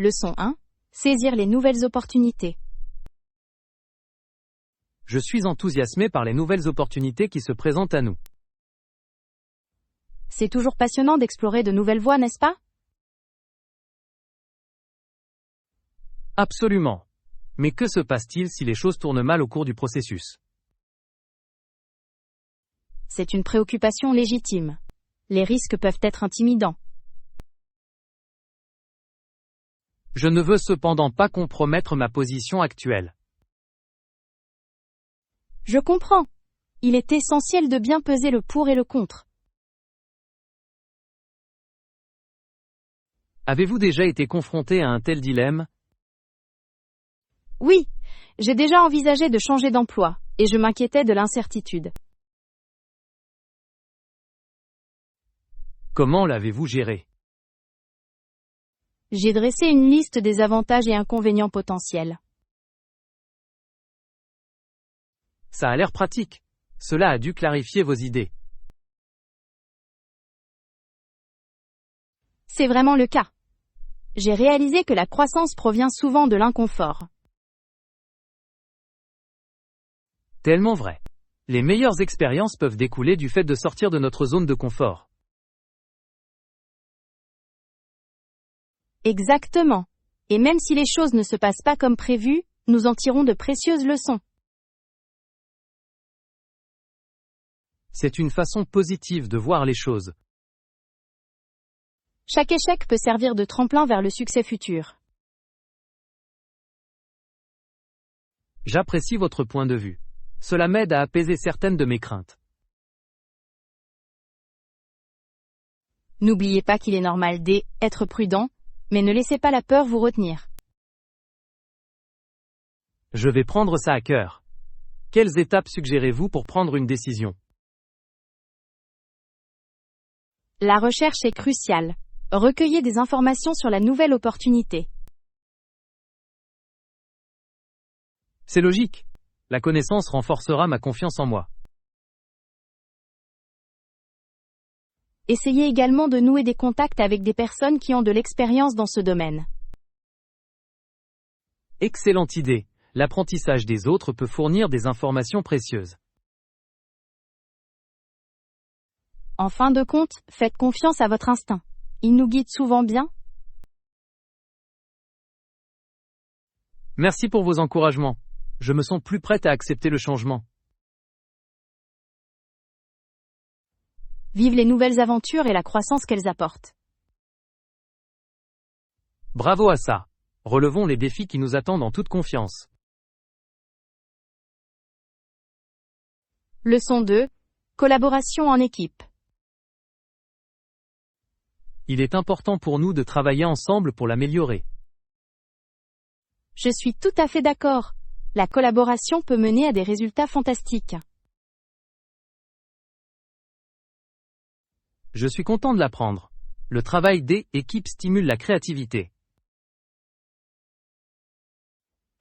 Leçon 1. Saisir les nouvelles opportunités. Je suis enthousiasmé par les nouvelles opportunités qui se présentent à nous. C'est toujours passionnant d'explorer de nouvelles voies, n'est-ce pas? Absolument. Mais que se passe-t-il si les choses tournent mal au cours du processus? C'est une préoccupation légitime. Les risques peuvent être intimidants. Je ne veux cependant pas compromettre ma position actuelle. Je comprends. Il est essentiel de bien peser le pour et le contre. Avez-vous déjà été confronté à un tel dilemme? Oui, j'ai déjà envisagé de changer d'emploi, et je m'inquiétais de l'incertitude. Comment l'avez-vous géré? J'ai dressé une liste des avantages et inconvénients potentiels. Ça a l'air pratique. Cela a dû clarifier vos idées. C'est vraiment le cas. J'ai réalisé que la croissance provient souvent de l'inconfort. Tellement vrai. Les meilleures expériences peuvent découler du fait de sortir de notre zone de confort. Exactement. Et même si les choses ne se passent pas comme prévu, nous en tirons de précieuses leçons. C'est une façon positive de voir les choses. Chaque échec peut servir de tremplin vers le succès futur. J'apprécie votre point de vue. Cela m'aide à apaiser certaines de mes craintes. N'oubliez pas qu'il est normal d'être prudent, mais ne laissez pas la peur vous retenir. Je vais prendre ça à cœur. Quelles étapes suggérez-vous pour prendre une décision? La recherche est cruciale. Recueillez des informations sur la nouvelle opportunité. C'est logique. La connaissance renforcera ma confiance en moi. Essayez également de nouer des contacts avec des personnes qui ont de l'expérience dans ce domaine. Excellente idée. L'apprentissage des autres peut fournir des informations précieuses. En fin de compte, faites confiance à votre instinct. Il nous guide souvent bien. Merci pour vos encouragements. Je me sens plus prête à accepter le changement. Vive les nouvelles aventures et la croissance qu'elles apportent. Bravo à ça. Relevons les défis qui nous attendent en toute confiance. Leçon 2. Collaboration en équipe. Il est important pour nous de travailler ensemble pour l'améliorer. Je suis tout à fait d'accord. La collaboration peut mener à des résultats fantastiques. Je suis content de l'apprendre. Le travail d'équipe stimule la créativité.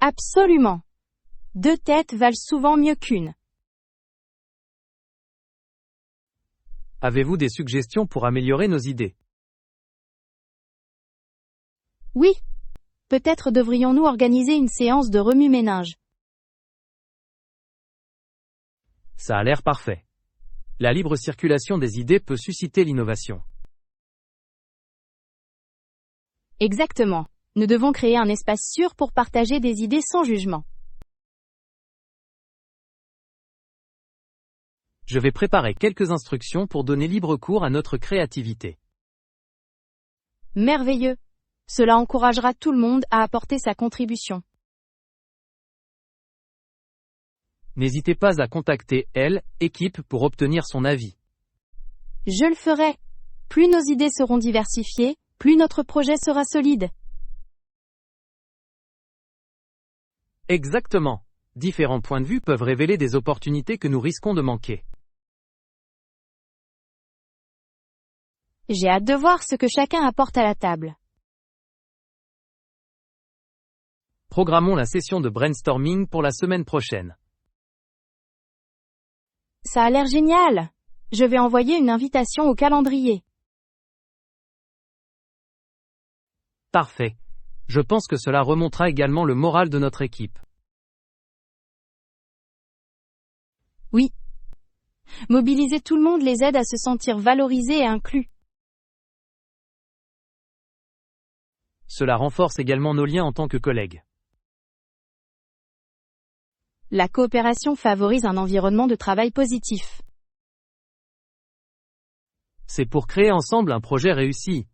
Absolument. 2 têtes valent souvent mieux qu'une. Avez-vous des suggestions pour améliorer nos idées? Oui. Peut-être devrions-nous organiser une séance de remue-ménage. Ça a l'air parfait. La libre circulation des idées peut susciter l'innovation. Exactement. Nous devons créer un espace sûr pour partager des idées sans jugement. Je vais préparer quelques instructions pour donner libre cours à notre créativité. Merveilleux. Cela encouragera tout le monde à apporter sa contribution. N'hésitez pas à contacter l'équipe pour obtenir son avis. Je le ferai. Plus nos idées seront diversifiées, plus notre projet sera solide. Exactement. Différents points de vue peuvent révéler des opportunités que nous risquons de manquer. J'ai hâte de voir ce que chacun apporte à la table. Programmons la session de brainstorming pour la semaine prochaine. Ça a l'air génial. Je vais envoyer une invitation au calendrier. Parfait. Je pense que cela remontera également le moral de notre équipe. Oui. Mobiliser tout le monde les aide à se sentir valorisés et inclus. Cela renforce également nos liens en tant que collègues. La coopération favorise un environnement de travail positif. C'est pour créer ensemble un projet réussi.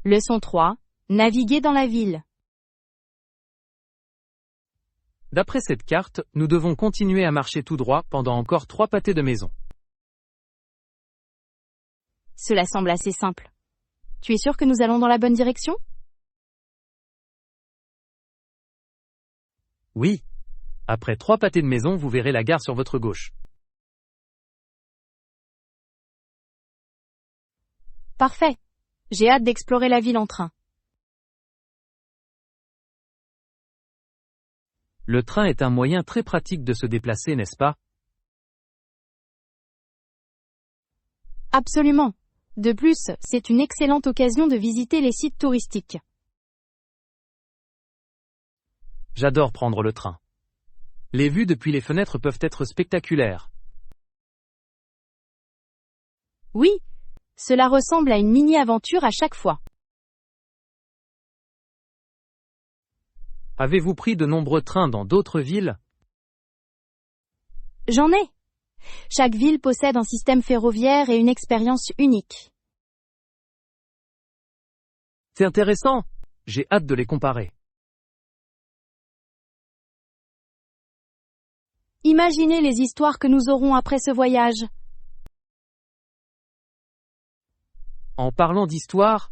Leçon 3. Naviguer dans la ville. D'après cette carte, nous devons continuer à marcher tout droit pendant encore 3 pâtés de maison. Cela semble assez simple. Tu es sûr que nous allons dans la bonne direction? Oui. Après 3 pâtés de maison, vous verrez la gare sur votre gauche. Parfait. J'ai hâte d'explorer la ville en train. Le train est un moyen très pratique de se déplacer, n'est-ce pas? Absolument. De plus, c'est une excellente occasion de visiter les sites touristiques. J'adore prendre le train. Les vues depuis les fenêtres peuvent être spectaculaires. Oui, cela ressemble à une mini-aventure à chaque fois. Avez-vous pris de nombreux trains dans d'autres villes? J'en ai. Chaque ville possède un système ferroviaire et une expérience unique. C'est intéressant. J'ai hâte de les comparer. Imaginez les histoires que nous aurons après ce voyage. En parlant d'histoire,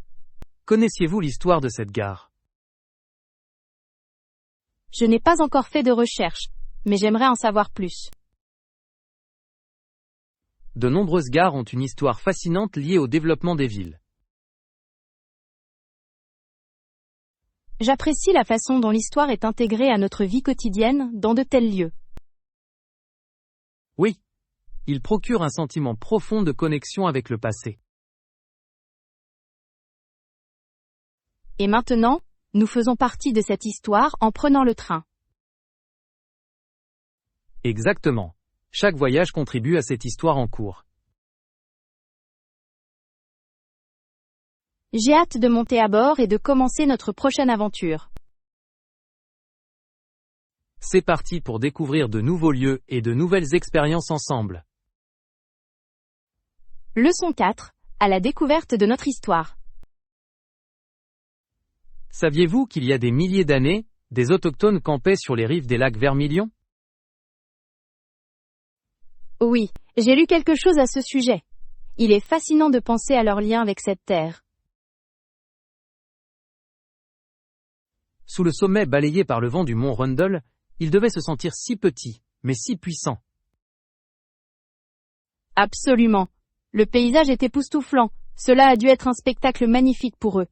connaissiez-vous l'histoire de cette gare? Je n'ai pas encore fait de recherche, mais j'aimerais en savoir plus. De nombreuses gares ont une histoire fascinante liée au développement des villes. J'apprécie la façon dont l'histoire est intégrée à notre vie quotidienne dans de tels lieux. Oui. Il procure un sentiment profond de connexion avec le passé. Et maintenant, nous faisons partie de cette histoire en prenant le train. Exactement. Chaque voyage contribue à cette histoire en cours. J'ai hâte de monter à bord et de commencer notre prochaine aventure. C'est parti pour découvrir de nouveaux lieux et de nouvelles expériences ensemble. Leçon 4. À la découverte de notre histoire. Saviez-vous qu'il y a des milliers d'années, des autochtones campaient sur les rives des lacs Vermilion? Oui, j'ai lu quelque chose à ce sujet. Il est fascinant de penser à leur lien avec cette terre. Sous le sommet balayé par le vent du mont Rundle, ils devaient se sentir si petits, mais si puissants. Absolument. Le paysage est époustouflant. Cela a dû être un spectacle magnifique pour eux.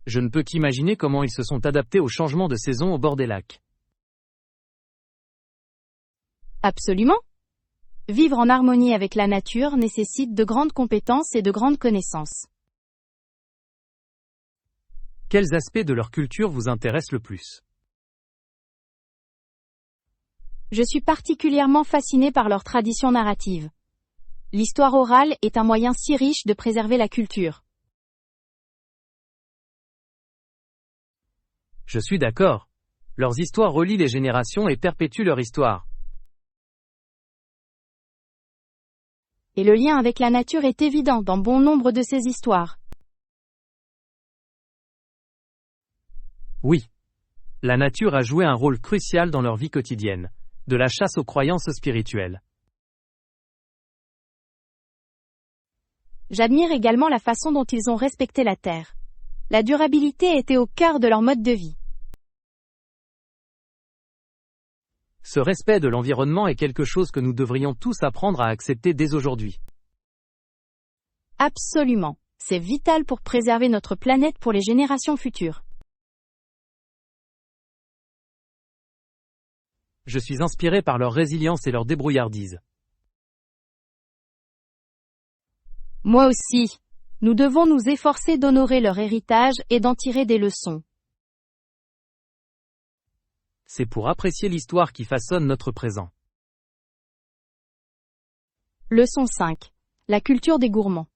Je ne peux qu'imaginer comment ils se sont adaptés au changement de saison au bord des lacs. Absolument. Vivre en harmonie avec la nature nécessite de grandes compétences et de grandes connaissances. Quels aspects de leur culture vous intéressent le plus? Je suis particulièrement fascinée par leur tradition narrative. L'histoire orale est un moyen si riche de préserver la culture. Je suis d'accord. Leurs histoires relient les générations et perpétuent leur histoire. Et le lien avec la nature est évident dans bon nombre de ces histoires. Oui. La nature a joué un rôle crucial dans leur vie quotidienne, de la chasse aux croyances spirituelles. J'admire également la façon dont ils ont respecté la terre. La durabilité était au cœur de leur mode de vie. Ce respect de l'environnement est quelque chose que nous devrions tous apprendre à accepter dès aujourd'hui. Absolument. C'est vital pour préserver notre planète pour les générations futures. Je suis inspiré par leur résilience et leur débrouillardise. Moi aussi. Nous devons nous efforcer d'honorer leur héritage et d'en tirer des leçons. C'est pour apprécier l'histoire qui façonne notre présent. Leçon 5. La culture des gourmands.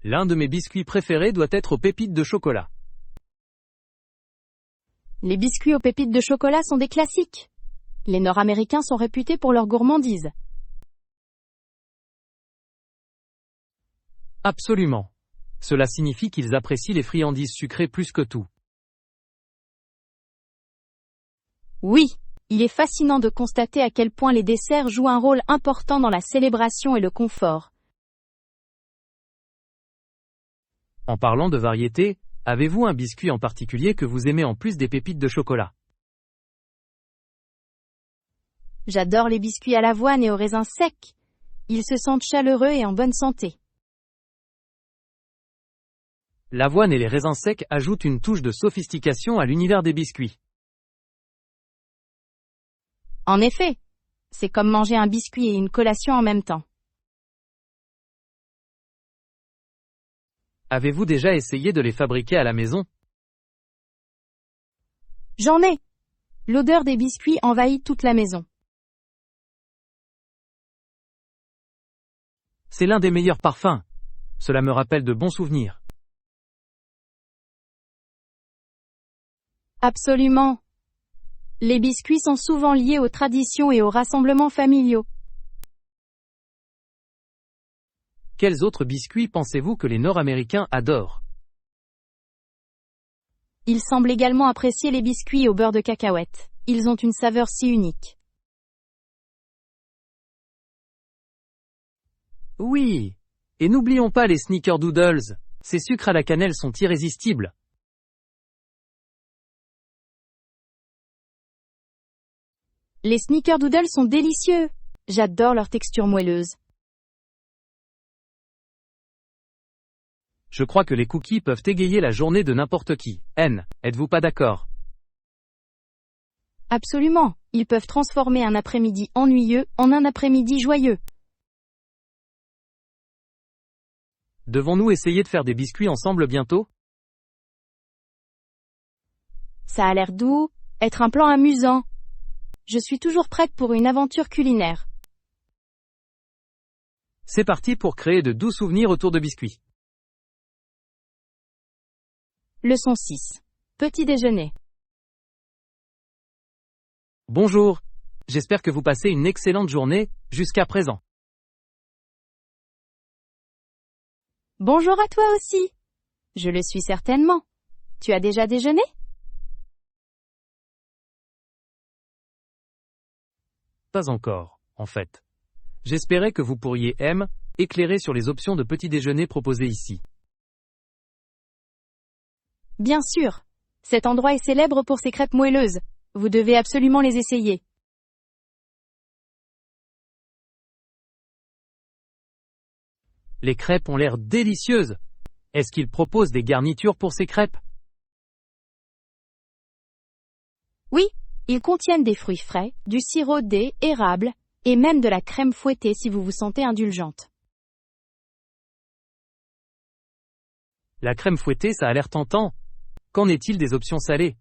L'un de mes biscuits préférés doit être aux pépites de chocolat. Les biscuits aux pépites de chocolat sont des classiques. Les Nord-Américains sont réputés pour leur gourmandise. Absolument. Cela signifie qu'ils apprécient les friandises sucrées plus que tout. Oui, il est fascinant de constater à quel point les desserts jouent un rôle important dans la célébration et le confort. En parlant de variété, avez-vous un biscuit en particulier que vous aimez en plus des pépites de chocolat? J'adore les biscuits à l'avoine et aux raisins secs. Ils se sentent chaleureux et en bonne santé. L'avoine et les raisins secs ajoutent une touche de sophistication à l'univers des biscuits. En effet, c'est comme manger un biscuit et une collation en même temps. Avez-vous déjà essayé de les fabriquer à la maison? J'en ai. L'odeur des biscuits envahit toute la maison. C'est l'un des meilleurs parfums. Cela me rappelle de bons souvenirs. Absolument. Les biscuits sont souvent liés aux traditions et aux rassemblements familiaux. Quels autres biscuits pensez-vous que les Nord-Américains adorent? Ils semblent également apprécier les biscuits au beurre de cacahuète. Ils ont une saveur si unique. Oui. Et n'oublions pas les snickerdoodles. Ces sucres à la cannelle sont irrésistibles. Les snickerdoodles sont délicieux. J'adore leur texture moelleuse. Je crois que les cookies peuvent égayer la journée de n'importe qui. Êtes-vous pas d'accord? Absolument. Ils peuvent transformer un après-midi ennuyeux en un après-midi joyeux. Devons-nous essayer de faire des biscuits ensemble bientôt? Ça a l'air doux, être un plan amusant. Je suis toujours prête pour une aventure culinaire. C'est parti pour créer de doux souvenirs autour de biscuits. Leçon 6. Petit déjeuner. Bonjour. J'espère que vous passez une excellente journée, jusqu'à présent. Bonjour à toi aussi. Je le suis certainement. Tu as déjà déjeuné? Pas encore, en fait. J'espérais que vous pourriez éclairer sur les options de petit déjeuner proposées ici. Bien sûr. Cet endroit est célèbre pour ses crêpes moelleuses. Vous devez absolument les essayer. Les crêpes ont l'air délicieuses. Est-ce qu'ils proposent des garnitures pour ces crêpes? Oui, ils contiennent des fruits frais, du sirop d'érable, et même de la crème fouettée si vous vous sentez indulgente. La crème fouettée, ça a l'air tentant. Qu'en est-il des options salées?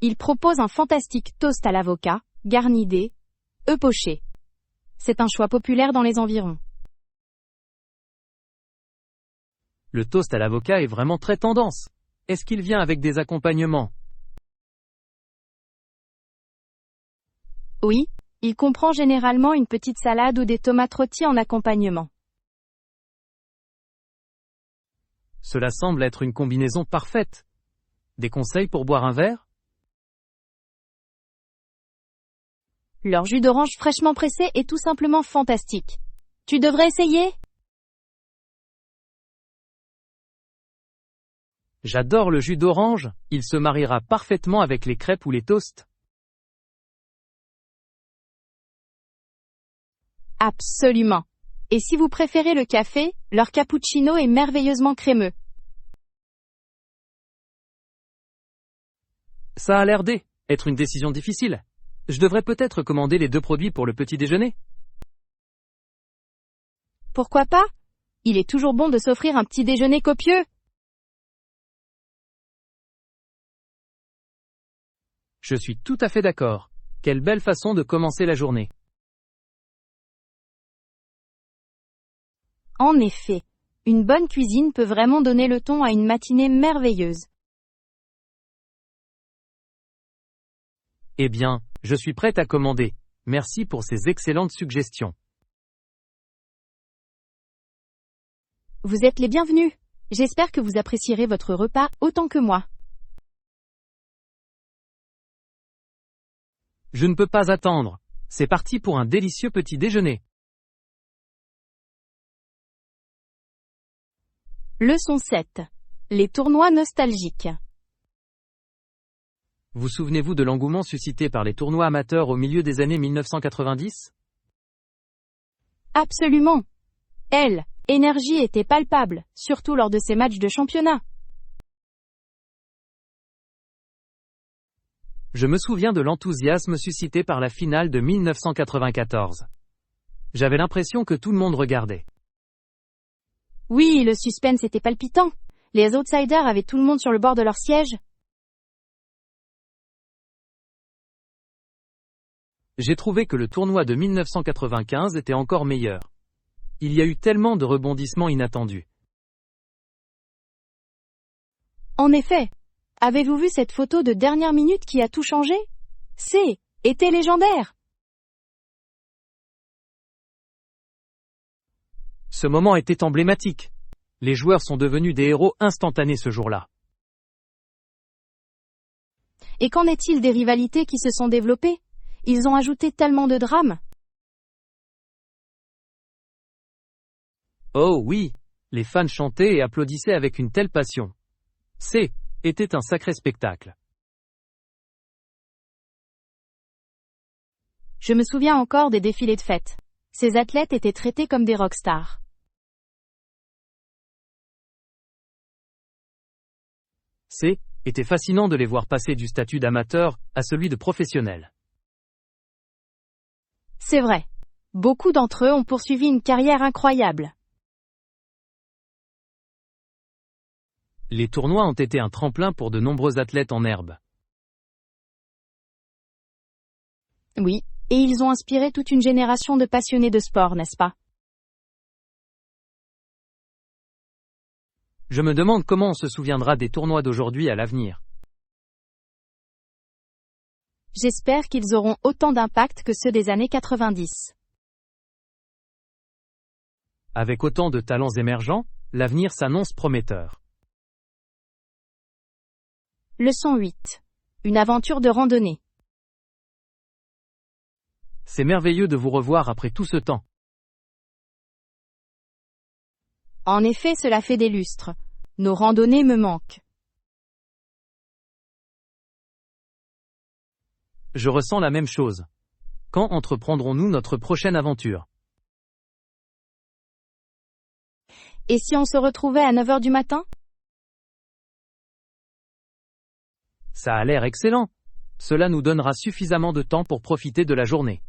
Ils proposent un fantastique toast à l'avocat, garni d'œufs pochés. C'est un choix populaire dans les environs. Le toast à l'avocat est vraiment très tendance. Est-ce qu'il vient avec des accompagnements? Oui, il comprend généralement une petite salade ou des tomates rôties en accompagnement. Cela semble être une combinaison parfaite. Des conseils pour boire un verre? Leur jus d'orange fraîchement pressé est tout simplement fantastique. Tu devrais essayer? J'adore le jus d'orange, il se mariera parfaitement avec les crêpes ou les toasts. Absolument. Et si vous préférez le café, leur cappuccino est merveilleusement crémeux. Ça a l'air d'être une décision difficile. Je devrais peut-être commander les 2 produits pour le petit déjeuner. Pourquoi pas? Il est toujours bon de s'offrir un petit déjeuner copieux. Je suis tout à fait d'accord. Quelle belle façon de commencer la journée. En effet, une bonne cuisine peut vraiment donner le ton à une matinée merveilleuse. Eh bien, je suis prête à commander. Merci pour ces excellentes suggestions. Vous êtes les bienvenus. J'espère que vous apprécierez votre repas autant que moi. Je ne peux pas attendre. C'est parti pour un délicieux petit déjeuner. Leçon 7. Les tournois nostalgiques. Vous souvenez-vous de l'engouement suscité par les tournois amateurs au milieu des années 1990 ? Absolument. L'énergie était palpable, surtout lors de ces matchs de championnat. Je me souviens de l'enthousiasme suscité par la finale de 1994. J'avais l'impression que tout le monde regardait. Oui, le suspense était palpitant. Les outsiders avaient tout le monde sur le bord de leur siège. J'ai trouvé que le tournoi de 1995 était encore meilleur. Il y a eu tellement de rebondissements inattendus. En effet. Avez-vous vu cette photo de dernière minute qui a tout changé? Était légendaire. Ce moment était emblématique. Les joueurs sont devenus des héros instantanés ce jour-là. Et qu'en est-il des rivalités qui se sont développées? Ils ont ajouté tellement de drame. Oh oui, les fans chantaient et applaudissaient avec une telle passion. Était un sacré spectacle. Je me souviens encore des défilés de fête. Ces athlètes étaient traités comme des rockstars. Était fascinant de les voir passer du statut d'amateur à celui de professionnel. C'est vrai. Beaucoup d'entre eux ont poursuivi une carrière incroyable. Les tournois ont été un tremplin pour de nombreux athlètes en herbe. Oui, et ils ont inspiré toute une génération de passionnés de sport, n'est-ce pas? Je me demande comment on se souviendra des tournois d'aujourd'hui à l'avenir. J'espère qu'ils auront autant d'impact que ceux des années 90. Avec autant de talents émergents, l'avenir s'annonce prometteur. Leçon 8. Une aventure de randonnée. C'est merveilleux de vous revoir après tout ce temps. En effet, cela fait des lustres. Nos randonnées me manquent. Je ressens la même chose. Quand entreprendrons-nous notre prochaine aventure? Et si on se retrouvait à 9h du matin? Ça a l'air excellent. Cela nous donnera suffisamment de temps pour profiter de la journée.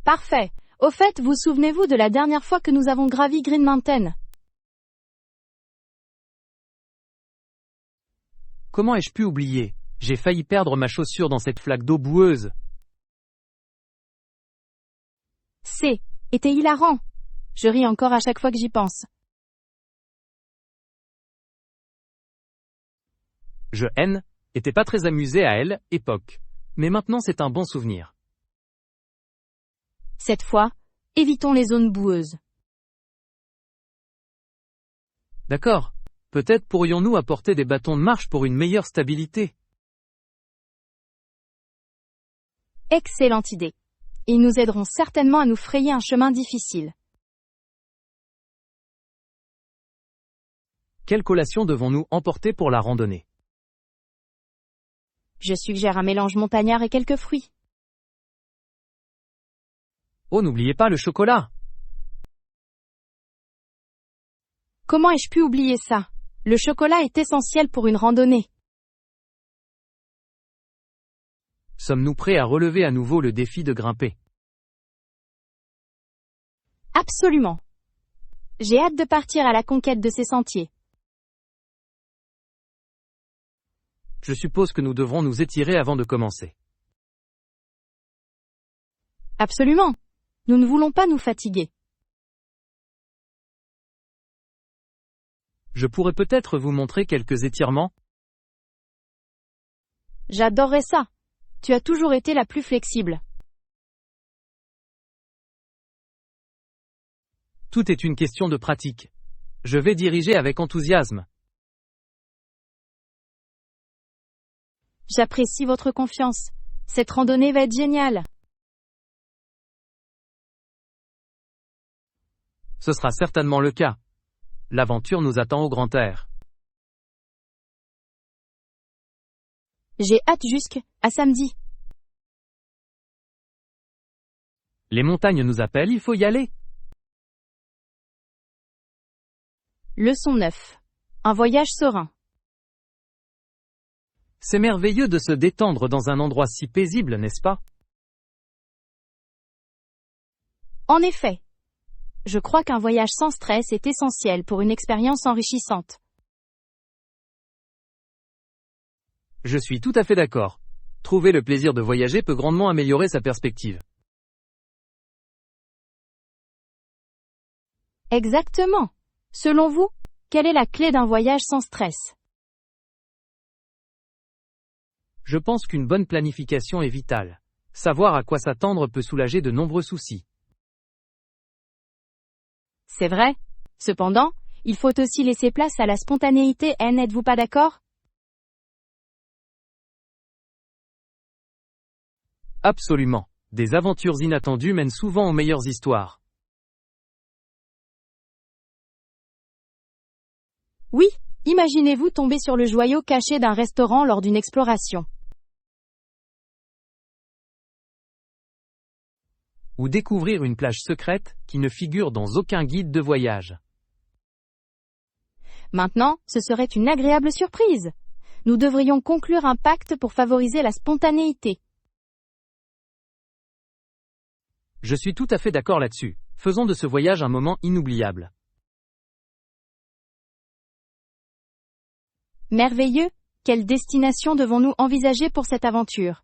Parfait. Au fait, vous souvenez-vous de la dernière fois que nous avons gravi Green Mountain? Comment ai-je pu oublier? J'ai failli perdre ma chaussure dans cette flaque d'eau boueuse. Était hilarant. Je ris encore à chaque fois que j'y pense. Était pas très amusé à époque. Mais maintenant c'est un bon souvenir. Cette fois, évitons les zones boueuses. D'accord. Peut-être pourrions-nous apporter des bâtons de marche pour une meilleure stabilité. Excellente idée. Ils nous aideront certainement à nous frayer un chemin difficile. Quelle collation devons-nous emporter pour la randonnée? Je suggère un mélange montagnard et quelques fruits. Oh, n'oubliez pas le chocolat. Comment ai-je pu oublier ça? Le chocolat est essentiel pour une randonnée. Sommes-nous prêts à relever à nouveau le défi de grimper? Absolument. J'ai hâte de partir à la conquête de ces sentiers. Je suppose que nous devrons nous étirer avant de commencer. Absolument. Nous ne voulons pas nous fatiguer. Je pourrais peut-être vous montrer quelques étirements? J'adorerais ça. Tu as toujours été la plus flexible. Tout est une question de pratique. Je vais diriger avec enthousiasme. J'apprécie votre confiance. Cette randonnée va être géniale. Ce sera certainement le cas. L'aventure nous attend au grand air. J'ai hâte jusqu'à samedi. Les montagnes nous appellent, il faut y aller. Leçon 9. Un voyage serein. C'est merveilleux de se détendre dans un endroit si paisible, n'est-ce pas? En effet. Je crois qu'un voyage sans stress est essentiel pour une expérience enrichissante. Je suis tout à fait d'accord. Trouver le plaisir de voyager peut grandement améliorer sa perspective. Exactement. Selon vous, quelle est la clé d'un voyage sans stress? Je pense qu'une bonne planification est vitale. Savoir à quoi s'attendre peut soulager de nombreux soucis. C'est vrai. Cependant, il faut aussi laisser place à la spontanéité, n'êtes-vous pas d'accord? Absolument. Des aventures inattendues mènent souvent aux meilleures histoires. Oui, imaginez-vous tomber sur le joyau caché d'un restaurant lors d'une exploration. Ou découvrir une plage secrète qui ne figure dans aucun guide de voyage. Maintenant, ce serait une agréable surprise. Nous devrions conclure un pacte pour favoriser la spontanéité. Je suis tout à fait d'accord là-dessus. Faisons de ce voyage un moment inoubliable. Merveilleux. Quelle destination devons-nous envisager pour cette aventure?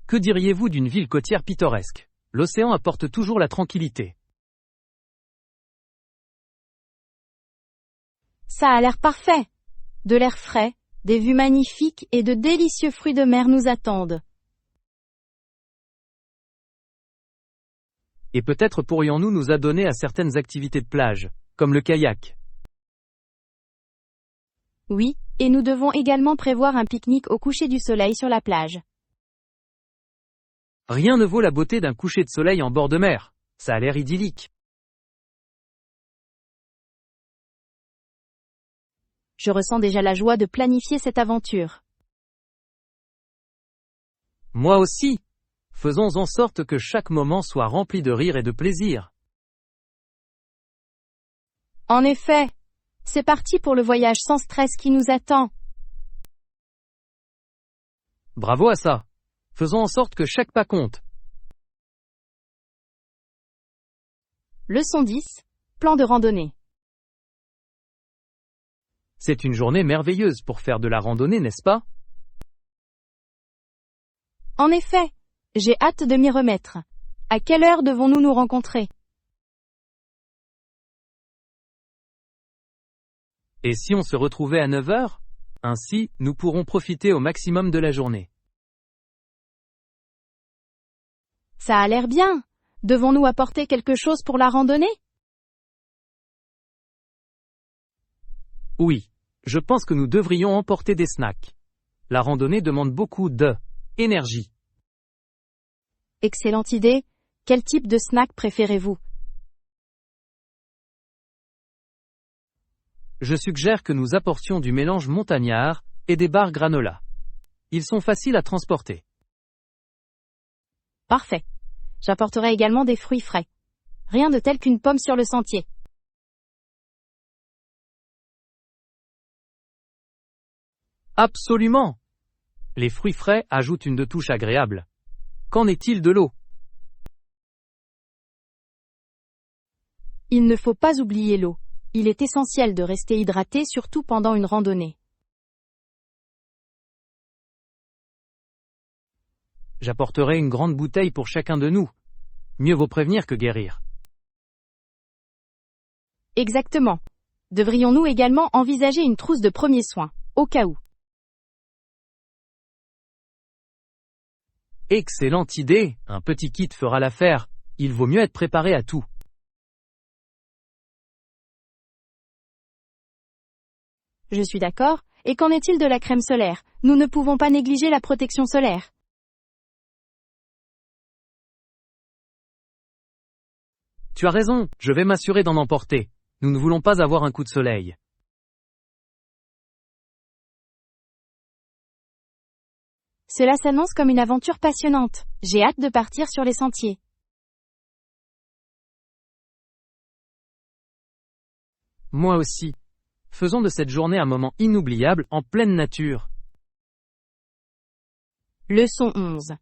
Que diriez-vous d'une ville côtière pittoresque? L'océan apporte toujours la tranquillité. Ça a l'air parfait. De l'air frais, des vues magnifiques et de délicieux fruits de mer nous attendent. Et peut-être pourrions-nous nous adonner à certaines activités de plage, comme le kayak. Oui, et nous devons également prévoir un pique-nique au coucher du soleil sur la plage. Rien ne vaut la beauté d'un coucher de soleil en bord de mer. Ça a l'air idyllique. Je ressens déjà la joie de planifier cette aventure. Moi aussi. Faisons en sorte que chaque moment soit rempli de rire et de plaisir. En effet. C'est parti pour le voyage sans stress qui nous attend. Bravo à ça. Faisons en sorte que chaque pas compte. Leçon 10. Plan de randonnée. C'est une journée merveilleuse pour faire de la randonnée, n'est-ce pas? En effet. J'ai hâte de m'y remettre. À quelle heure devons-nous nous rencontrer? Et si on se retrouvait à 9 heures? Ainsi, nous pourrons profiter au maximum de la journée. Ça a l'air bien. Devons-nous apporter quelque chose pour la randonnée? Oui. Je pense que nous devrions emporter des snacks. La randonnée demande beaucoup d'énergie. Excellente idée. Quel type de snack préférez-vous? Je suggère que nous apportions du mélange montagnard et des barres granola. Ils sont faciles à transporter. Parfait. J'apporterai également des fruits frais. Rien de tel qu'une pomme sur le sentier. Absolument! Les fruits frais ajoutent une touche agréable. Qu'en est-il de l'eau? Il ne faut pas oublier l'eau. Il est essentiel de rester hydraté surtout pendant une randonnée. J'apporterai une grande bouteille pour chacun de nous. Mieux vaut prévenir que guérir. Exactement. Devrions-nous également envisager une trousse de premiers soins, au cas où? Excellente idée, un petit kit fera l'affaire. Il vaut mieux être préparé à tout. Je suis d'accord, et qu'en est-il de la crème solaire? Nous ne pouvons pas négliger la protection solaire. Tu as raison, je vais m'assurer d'en emporter. Nous ne voulons pas avoir un coup de soleil. Cela s'annonce comme une aventure passionnante. J'ai hâte de partir sur les sentiers. Moi aussi. Faisons de cette journée un moment inoubliable en pleine nature. Leçon 11.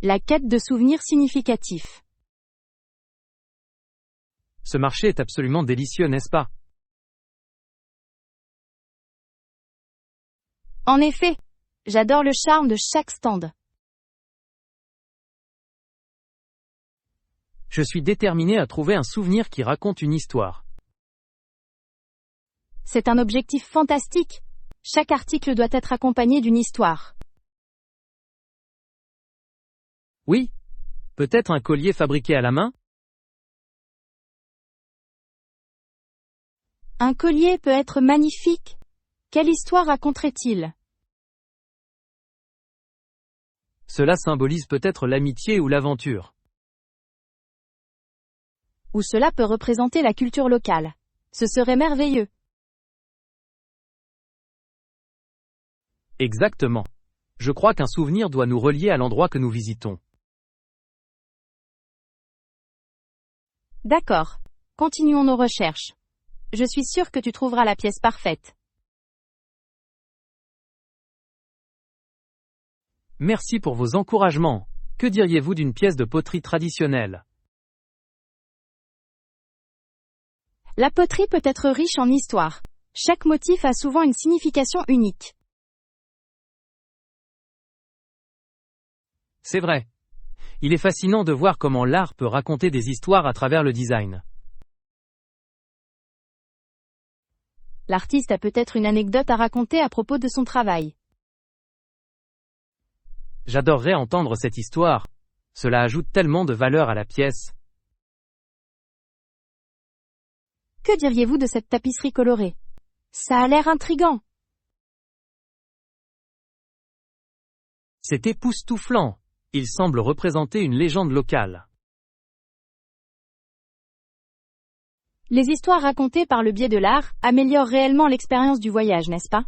La quête de souvenirs significatifs. Ce marché est absolument délicieux, n'est-ce pas? En effet, j'adore le charme de chaque stand. Je suis déterminé à trouver un souvenir qui raconte une histoire. C'est un objectif fantastique. Chaque article doit être accompagné d'une histoire. Oui? Peut-être un collier fabriqué à la main? Un collier peut être magnifique. Quelle histoire raconterait-il? Cela symbolise peut-être l'amitié ou l'aventure. Ou cela peut représenter la culture locale. Ce serait merveilleux. Exactement. Je crois qu'un souvenir doit nous relier à l'endroit que nous visitons. D'accord. Continuons nos recherches. Je suis sûre que tu trouveras la pièce parfaite. Merci pour vos encouragements. Que diriez-vous d'une pièce de poterie traditionnelle? La poterie peut être riche en histoire. Chaque motif a souvent une signification unique. C'est vrai. Il est fascinant de voir comment l'art peut raconter des histoires à travers le design. L'artiste a peut-être une anecdote à raconter à propos de son travail. J'adorerais entendre cette histoire. Cela ajoute tellement de valeur à la pièce. Que diriez-vous de cette tapisserie colorée? Ça a l'air intriguant. C'est époustouflant. Il semble représenter une légende locale. Les histoires racontées par le biais de l'art améliorent réellement l'expérience du voyage, n'est-ce pas?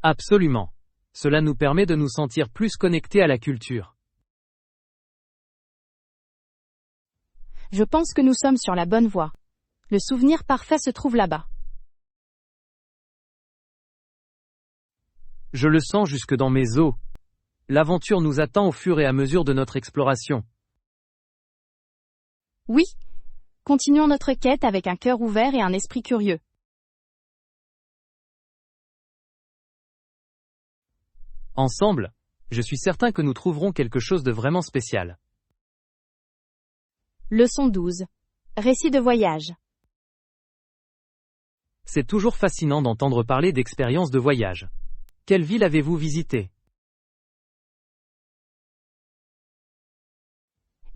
Absolument. Cela nous permet de nous sentir plus connectés à la culture. Je pense que nous sommes sur la bonne voie. Le souvenir parfait se trouve là-bas. Je le sens jusque dans mes os. L'aventure nous attend au fur et à mesure de notre exploration. Oui. Continuons notre quête avec un cœur ouvert et un esprit curieux. Ensemble, je suis certain que nous trouverons quelque chose de vraiment spécial. Leçon 12. Récit de voyage. C'est toujours fascinant d'entendre parler d'expériences de voyage. Quelle ville avez-vous visité?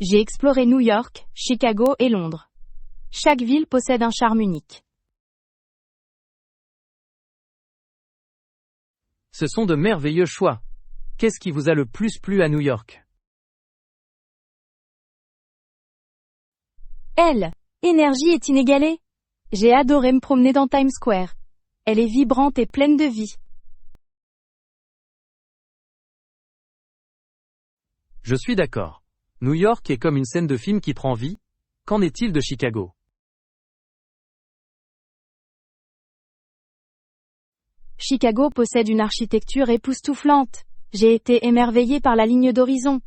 J'ai exploré New York, Chicago et Londres. Chaque ville possède un charme unique. Ce sont de merveilleux choix. Qu'est-ce qui vous a le plus plu à New York? Énergie est inégalée. J'ai adoré me promener dans Times Square. Elle est vibrante et pleine de vie. Je suis d'accord. New York est comme une scène de film qui prend vie. Qu'en est-il de Chicago? Chicago possède une architecture époustouflante. J'ai été émerveillé par la ligne d'horizon.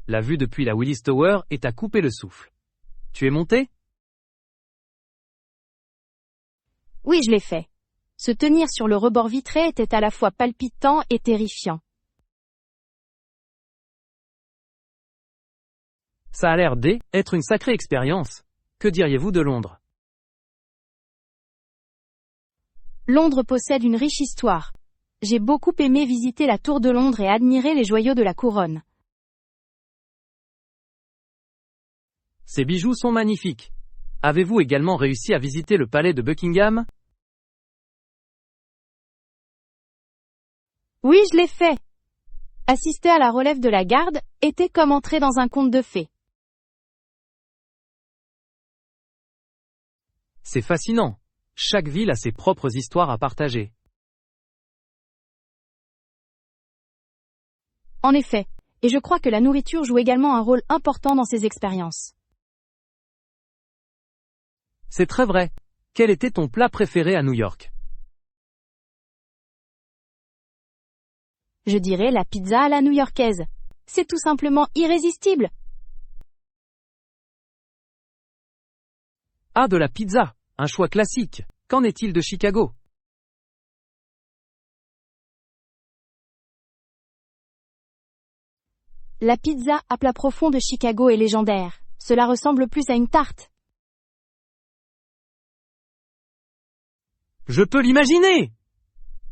La vue depuis la Willis Tower est à couper le souffle. Tu es monté? Oui, je l'ai fait. Se tenir sur le rebord vitré était à la fois palpitant et terrifiant. Ça a l'air d'être une sacrée expérience. Que diriez-vous de Londres? Londres possède une riche histoire. J'ai beaucoup aimé visiter la Tour de Londres et admirer les joyaux de la couronne. Ces bijoux sont magnifiques. Avez-vous également réussi à visiter le palais de Buckingham? Oui, je l'ai fait. Assister à la relève de la garde était comme entrer dans un conte de fées. C'est fascinant. Chaque ville a ses propres histoires à partager. En effet, et je crois que la nourriture joue également un rôle important dans ces expériences. C'est très vrai. Quel était ton plat préféré à New York? Je dirais la pizza à la new-yorkaise. C'est tout simplement irrésistible. Ah, de la pizza, un choix classique. Qu'en est-il de Chicago? La pizza à plat profond de Chicago est légendaire. Cela ressemble plus à une tarte. Je peux l'imaginer!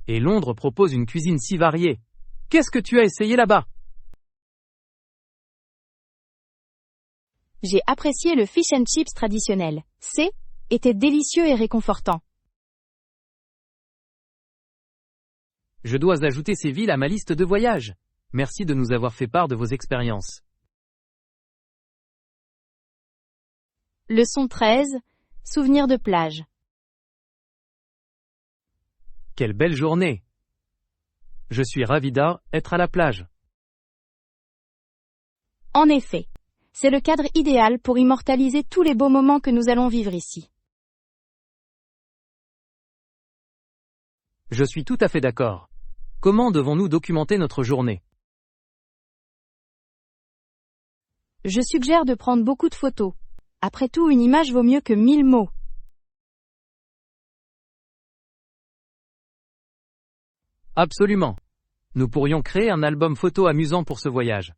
Et Londres propose une cuisine si variée. Qu'est-ce que tu as essayé là-bas? J'ai apprécié le fish and chips traditionnel. Était délicieux et réconfortant. Je dois ajouter ces villes à ma liste de voyages. Merci de nous avoir fait part de vos expériences. Leçon 13. Souvenirs de plage. Quelle belle journée! Je suis ravi d'être à la plage. En effet, c'est le cadre idéal pour immortaliser tous les beaux moments que nous allons vivre ici. Je suis tout à fait d'accord. Comment devons-nous documenter notre journée? Je suggère de prendre beaucoup de photos. Après tout, une image vaut mieux que 1000 mots. Absolument. Nous pourrions créer un album photo amusant pour ce voyage.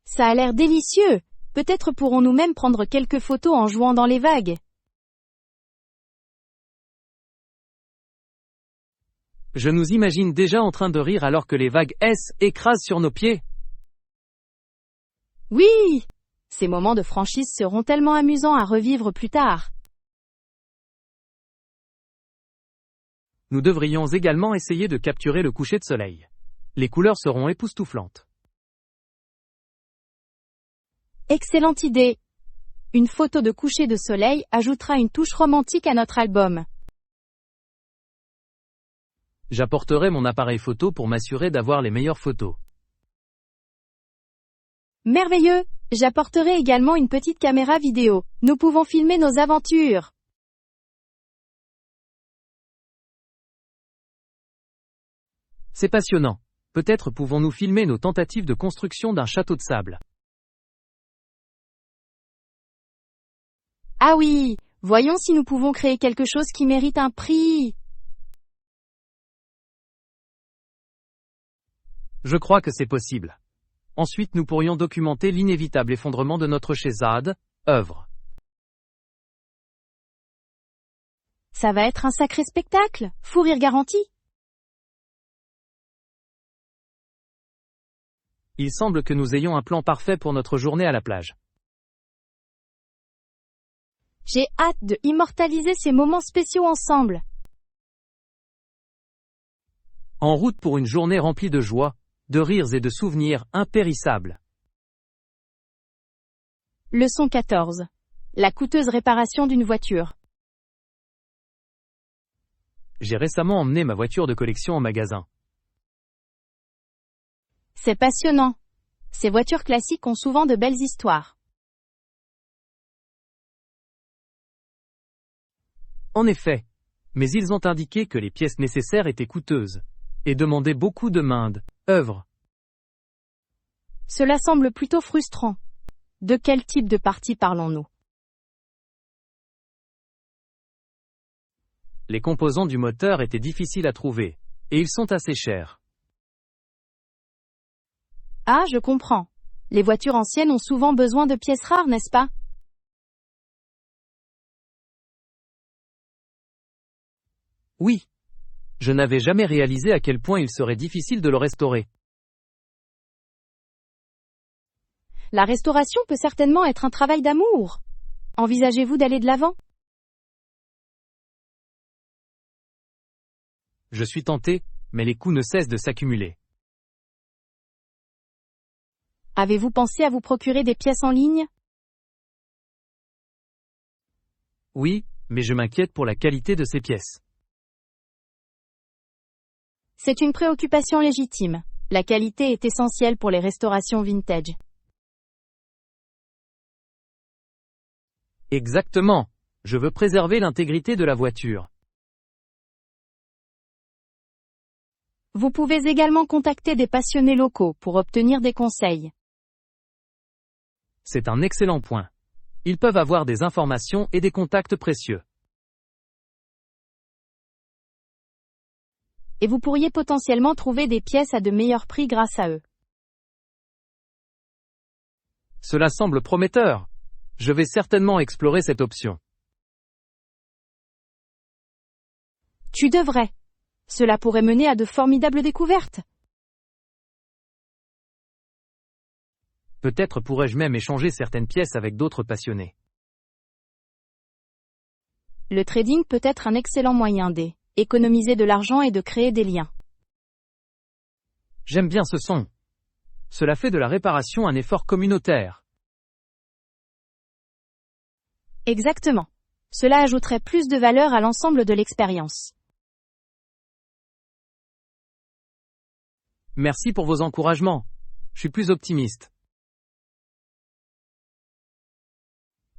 Ça a l'air délicieux. Peut-être pourrons-nous même prendre quelques photos en jouant dans les vagues. Je nous imagine déjà en train de rire alors que les vagues écrasent sur nos pieds. Oui! Ces moments de franchise seront tellement amusants à revivre plus tard. Nous devrions également essayer de capturer le coucher de soleil. Les couleurs seront époustouflantes. Excellente idée! Une photo de coucher de soleil ajoutera une touche romantique à notre album. J'apporterai mon appareil photo pour m'assurer d'avoir les meilleures photos. Merveilleux! J'apporterai également une petite caméra vidéo. Nous pouvons filmer nos aventures. C'est passionnant. Peut-être pouvons-nous filmer nos tentatives de construction d'un château de sable. Ah oui! Voyons si nous pouvons créer quelque chose qui mérite un prix. Je crois que c'est possible. Ensuite nous pourrions documenter l'inévitable effondrement de notre œuvre. Ça va être un sacré spectacle, fou rire garanti. Il semble que nous ayons un plan parfait pour notre journée à la plage. J'ai hâte de immortaliser ces moments spéciaux ensemble. En route pour une journée remplie de joie, de rires et de souvenirs impérissables. Leçon 14. La coûteuse réparation d'une voiture. J'ai récemment emmené ma voiture de collection en magasin. C'est passionnant. Ces voitures classiques ont souvent de belles histoires. En effet. Mais ils ont indiqué que les pièces nécessaires étaient coûteuses. Et demandaient beaucoup de main-d'œuvre. Cela semble plutôt frustrant. De quel type de partie parlons-nous? Les composants du moteur étaient difficiles à trouver. Et ils sont assez chers. Ah, je comprends. Les voitures anciennes ont souvent besoin de pièces rares, n'est-ce pas? Oui. Je n'avais jamais réalisé à quel point il serait difficile de le restaurer. La restauration peut certainement être un travail d'amour. Envisagez-vous d'aller de l'avant? Je suis tenté, mais les coûts ne cessent de s'accumuler. Avez-vous pensé à vous procurer des pièces en ligne? Oui, mais je m'inquiète pour la qualité de ces pièces. C'est une préoccupation légitime. La qualité est essentielle pour les restaurations vintage. Exactement. Je veux préserver l'intégrité de la voiture. Vous pouvez également contacter des passionnés locaux pour obtenir des conseils. C'est un excellent point. Ils peuvent avoir des informations et des contacts précieux. Et vous pourriez potentiellement trouver des pièces à de meilleurs prix grâce à eux. Cela semble prometteur. Je vais certainement explorer cette option. Tu devrais. Cela pourrait mener à de formidables découvertes. Peut-être pourrais-je même échanger certaines pièces avec d'autres passionnés. Le trading peut être un excellent moyen d'économiser de l'argent et de créer des liens. J'aime bien ce son. Cela fait de la réparation un effort communautaire. Exactement. Cela ajouterait plus de valeur à l'ensemble de l'expérience. Merci pour vos encouragements. Je suis plus optimiste.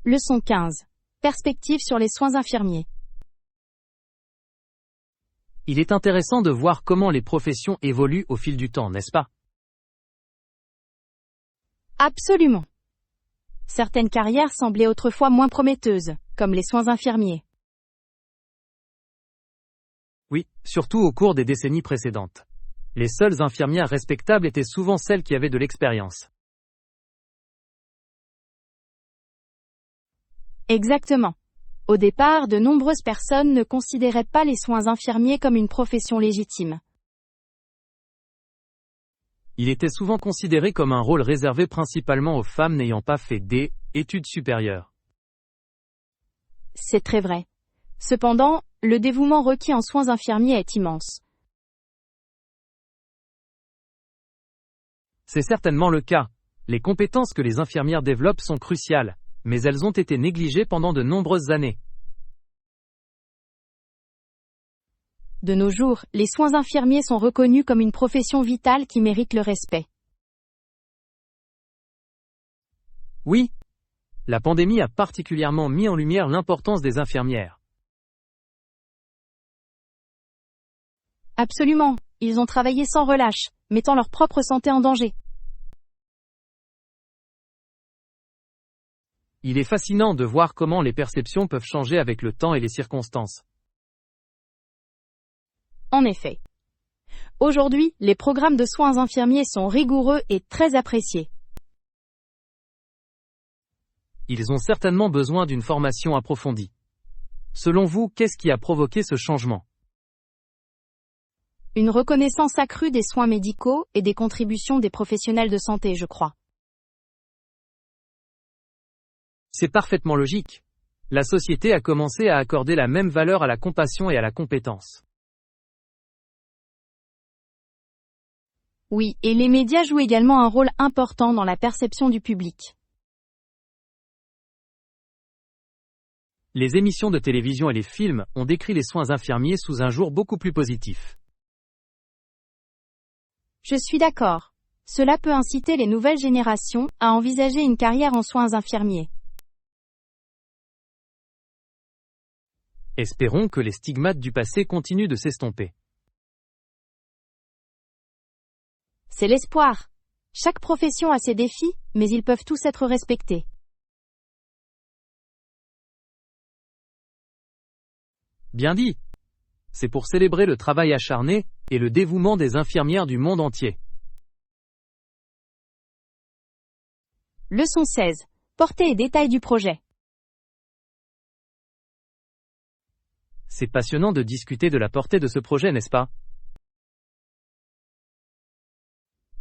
Leçon 15. Perspective sur les soins infirmiers. Il est intéressant de voir comment les professions évoluent au fil du temps, n'est-ce pas? Absolument. Certaines carrières semblaient autrefois moins prometteuses, comme les soins infirmiers. Oui, surtout au cours des décennies précédentes. Les seules infirmières respectables étaient souvent celles qui avaient de l'expérience. Exactement. Au départ, de nombreuses personnes ne considéraient pas les soins infirmiers comme une profession légitime. Il était souvent considéré comme un rôle réservé principalement aux femmes n'ayant pas fait des études supérieures. C'est très vrai. Cependant, le dévouement requis en soins infirmiers est immense. C'est certainement le cas. Les compétences que les infirmières développent sont cruciales, mais elles ont été négligées pendant de nombreuses années. De nos jours, les soins infirmiers sont reconnus comme une profession vitale qui mérite le respect. Oui. La pandémie a particulièrement mis en lumière l'importance des infirmières. Absolument. Ils ont travaillé sans relâche, mettant leur propre santé en danger. Il est fascinant de voir comment les perceptions peuvent changer avec le temps et les circonstances. En effet. Aujourd'hui, les programmes de soins infirmiers sont rigoureux et très appréciés. Ils ont certainement besoin d'une formation approfondie. Selon vous, qu'est-ce qui a provoqué ce changement? Une reconnaissance accrue des soins médicaux et des contributions des professionnels de santé, je crois. C'est parfaitement logique. La société a commencé à accorder la même valeur à la compassion et à la compétence. Oui, et les médias jouent également un rôle important dans la perception du public. Les émissions de télévision et les films ont décrit les soins infirmiers sous un jour beaucoup plus positif. Je suis d'accord. Cela peut inciter les nouvelles générations à envisager une carrière en soins infirmiers. Espérons que les stigmates du passé continuent de s'estomper. C'est l'espoir. Chaque profession a ses défis, mais ils peuvent tous être respectés. Bien dit. C'est pour célébrer le travail acharné et le dévouement des infirmières du monde entier. Leçon 16. Portée et détails du projet. C'est passionnant de discuter de la portée de ce projet, n'est-ce pas?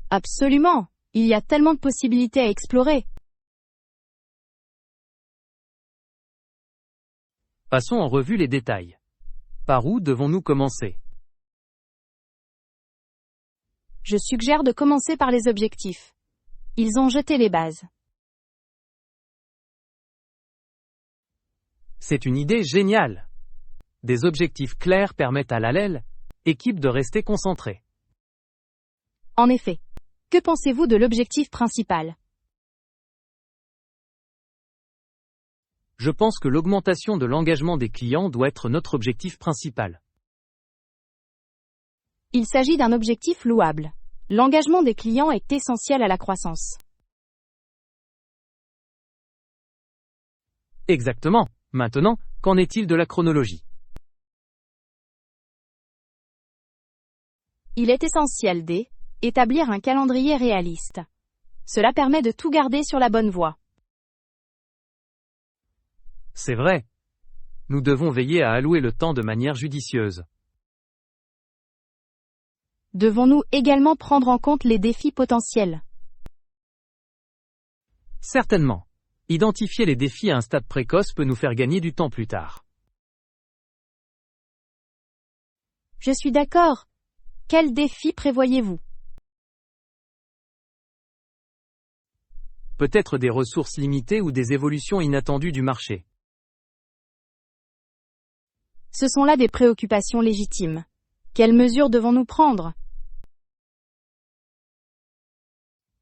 Absolument. Il y a tellement de possibilités à explorer. Passons en revue les détails. Par où devons-nous commencer? Je suggère de commencer par les objectifs. Ils ont jeté les bases. C'est une idée géniale. Des objectifs clairs permettent à l'ALEL, équipe de rester concentrée. En effet. Que pensez-vous de l'objectif principal? Je pense que l'augmentation de l'engagement des clients doit être notre objectif principal. Il s'agit d'un objectif louable. L'engagement des clients est essentiel à la croissance. Exactement. Maintenant, qu'en est-il de la chronologie? Il est essentiel d'établir un calendrier réaliste. Cela permet de tout garder sur la bonne voie. C'est vrai. Nous devons veiller à allouer le temps de manière judicieuse. Devons-nous également prendre en compte les défis potentiels? Certainement. Identifier les défis à un stade précoce peut nous faire gagner du temps plus tard. Je suis d'accord. Quels défis prévoyez-vous? Peut-être des ressources limitées ou des évolutions inattendues du marché. Ce sont là des préoccupations légitimes. Quelles mesures devons-nous prendre?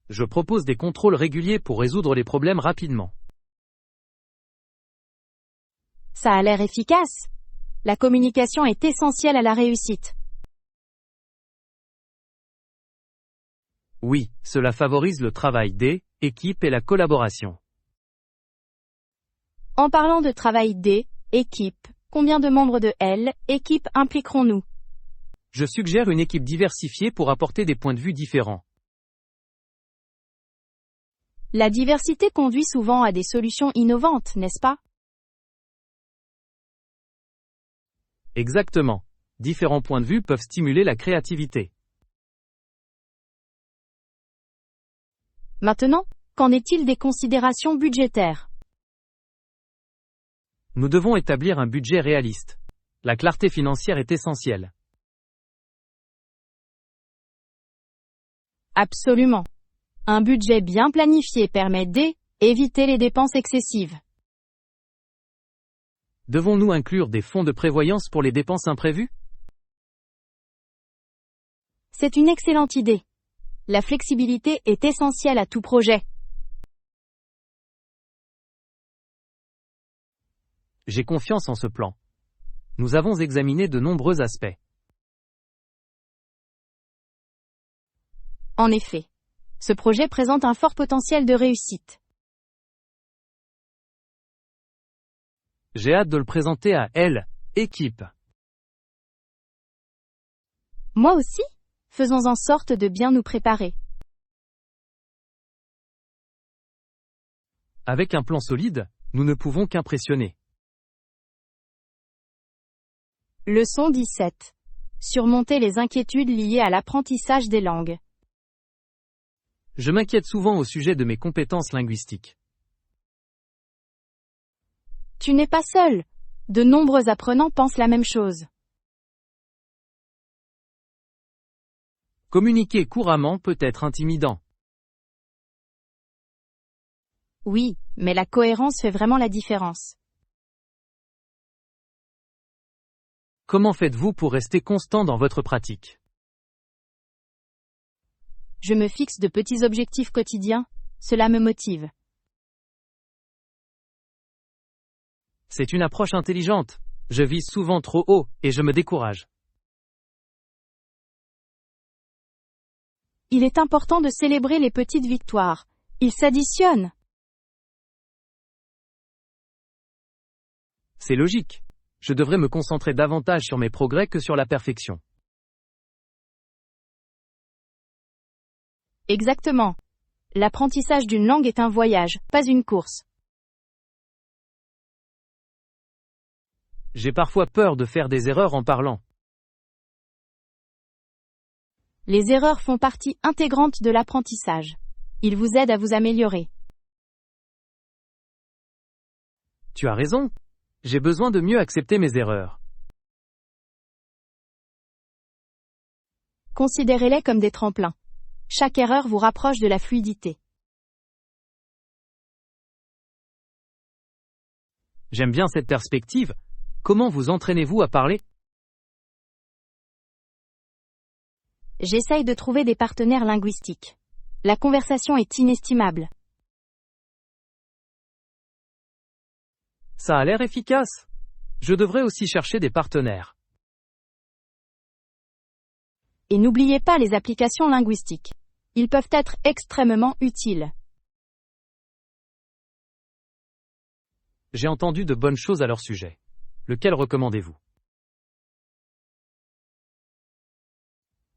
Je propose des contrôles réguliers pour résoudre les problèmes rapidement. Ça a l'air efficace. La communication est essentielle à la réussite. Oui, cela favorise le travail des équipes et la collaboration. En parlant de travail d'équipe, combien de membres de l'équipe impliquerons-nous? Je suggère une équipe diversifiée pour apporter des points de vue différents. La diversité conduit souvent à des solutions innovantes, n'est-ce pas? Exactement. Différents points de vue peuvent stimuler la créativité. Maintenant, qu'en est-il des considérations budgétaires? Nous devons établir un budget réaliste. La clarté financière est essentielle. Absolument. Un budget bien planifié permet d'éviter les dépenses excessives. Devons-nous inclure des fonds de prévoyance pour les dépenses imprévues? C'est une excellente idée. La flexibilité est essentielle à tout projet. J'ai confiance en ce plan. Nous avons examiné de nombreux aspects. En effet. Ce projet présente un fort potentiel de réussite. J'ai hâte de le présenter à l'équipe. Moi aussi. Faisons en sorte de bien nous préparer. Avec un plan solide, nous ne pouvons qu'impressionner. Leçon 17. Surmonter les inquiétudes liées à l'apprentissage des langues. Je m'inquiète souvent au sujet de mes compétences linguistiques. Tu n'es pas seul. De nombreux apprenants pensent la même chose. Communiquer couramment peut être intimidant. Oui, mais la cohérence fait vraiment la différence. Comment faites-vous pour rester constant dans votre pratique? Je me fixe de petits objectifs quotidiens, cela me motive. C'est une approche intelligente. Je vise souvent trop haut, et je me décourage. Il est important de célébrer les petites victoires. Ils s'additionnent. C'est logique. Je devrais me concentrer davantage sur mes progrès que sur la perfection. Exactement. L'apprentissage d'une langue est un voyage, pas une course. J'ai parfois peur de faire des erreurs en parlant. Les erreurs font partie intégrante de l'apprentissage. Ils vous aident à vous améliorer. Tu as raison. J'ai besoin de mieux accepter mes erreurs. Considérez-les comme des tremplins. Chaque erreur vous rapproche de la fluidité. J'aime bien cette perspective. Comment vous entraînez-vous à parler ? J'essaye de trouver des partenaires linguistiques. La conversation est inestimable. Ça a l'air efficace. Je devrais aussi chercher des partenaires. Et n'oubliez pas les applications linguistiques. Ils peuvent être extrêmement utiles. J'ai entendu de bonnes choses à leur sujet. Lequel recommandez-vous ?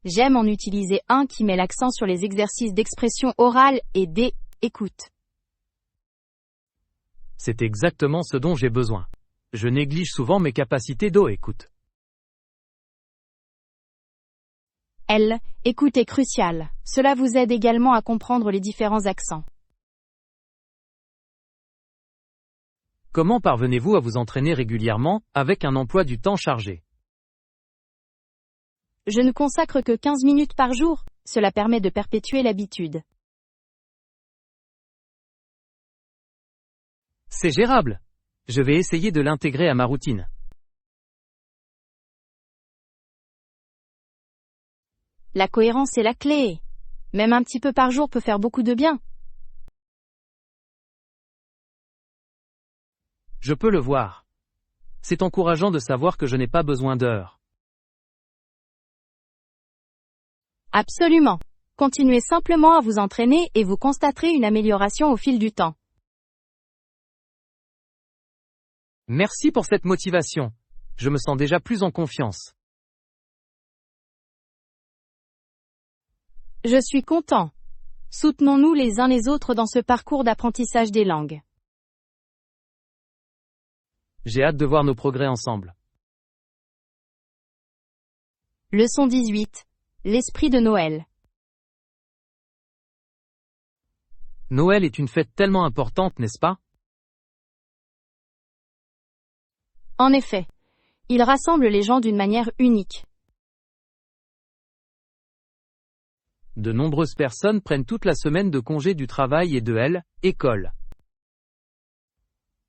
J'aime en utiliser un qui met l'accent sur les exercices d'expression orale et d'écoute. C'est exactement ce dont j'ai besoin. Je néglige souvent mes capacités d'écoute. L'écoute est cruciale. Cela vous aide également à comprendre les différents accents. Comment parvenez-vous à vous entraîner régulièrement, avec un emploi du temps chargé ? Je ne consacre que 15 minutes par jour. Cela permet de perpétuer l'habitude. C'est gérable. Je vais essayer de l'intégrer à ma routine. La cohérence est la clé. Même un petit peu par jour peut faire beaucoup de bien. Je peux le voir. C'est encourageant de savoir que je n'ai pas besoin d'heures. Absolument. Continuez simplement à vous entraîner et vous constaterez une amélioration au fil du temps. Merci pour cette motivation. Je me sens déjà plus en confiance. Je suis content. Soutenons-nous les uns les autres dans ce parcours d'apprentissage des langues. J'ai hâte de voir nos progrès ensemble. Leçon 18. L'esprit de Noël. Noël est une fête tellement importante, n'est-ce pas ? En effet, il rassemble les gens d'une manière unique. De nombreuses personnes prennent toute la semaine de congé du travail et de l'école.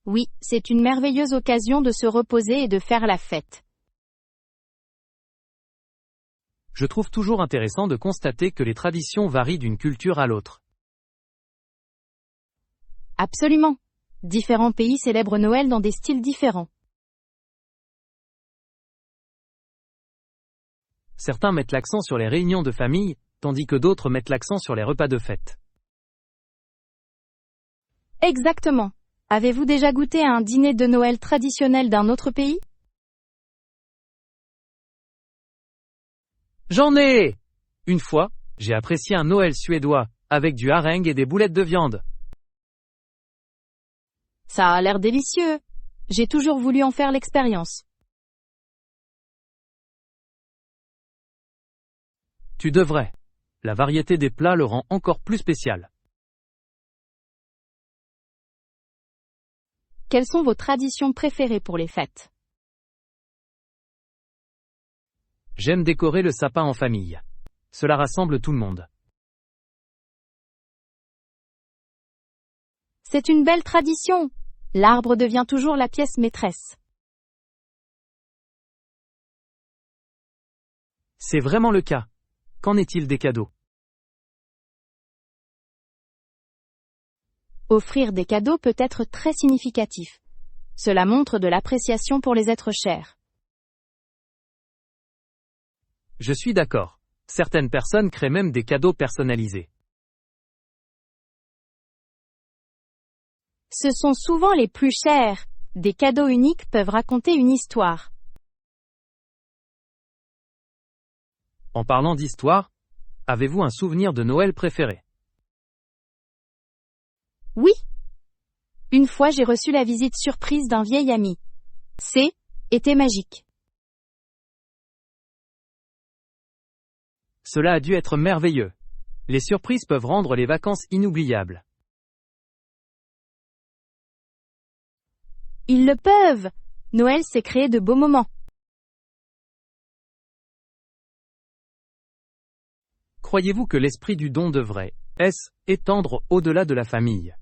Oui, c'est une merveilleuse occasion de se reposer et de faire la fête. Je trouve toujours intéressant de constater que les traditions varient d'une culture à l'autre. Absolument. Différents pays célèbrent Noël dans des styles différents. Certains mettent l'accent sur les réunions de famille, tandis que d'autres mettent l'accent sur les repas de fête. Exactement. Avez-vous déjà goûté à un dîner de Noël traditionnel d'un autre pays ? J'en ai ! Une fois, j'ai apprécié un Noël suédois, avec du haringue et des boulettes de viande. Ça a l'air délicieux. J'ai toujours voulu en faire l'expérience. Tu devrais. La variété des plats le rend encore plus spécial. Quelles sont vos traditions préférées pour les fêtes ? J'aime décorer le sapin en famille. Cela rassemble tout le monde. C'est une belle tradition. L'arbre devient toujours la pièce maîtresse. C'est vraiment le cas. Qu'en est-il des cadeaux ? Offrir des cadeaux peut être très significatif. Cela montre de l'appréciation pour les êtres chers. Je suis d'accord. Certaines personnes créent même des cadeaux personnalisés. Ce sont souvent les plus chers. Des cadeaux uniques peuvent raconter une histoire. En parlant d'histoire, avez-vous un souvenir de Noël préféré? Oui. Une fois j'ai reçu la visite surprise d'un vieil ami. Était magique. Cela a dû être merveilleux. Les surprises peuvent rendre les vacances inoubliables. Ils le peuvent. Noël s'est créé de beaux moments. Croyez-vous que l'esprit du don devrait, étendre au-delà de la famille?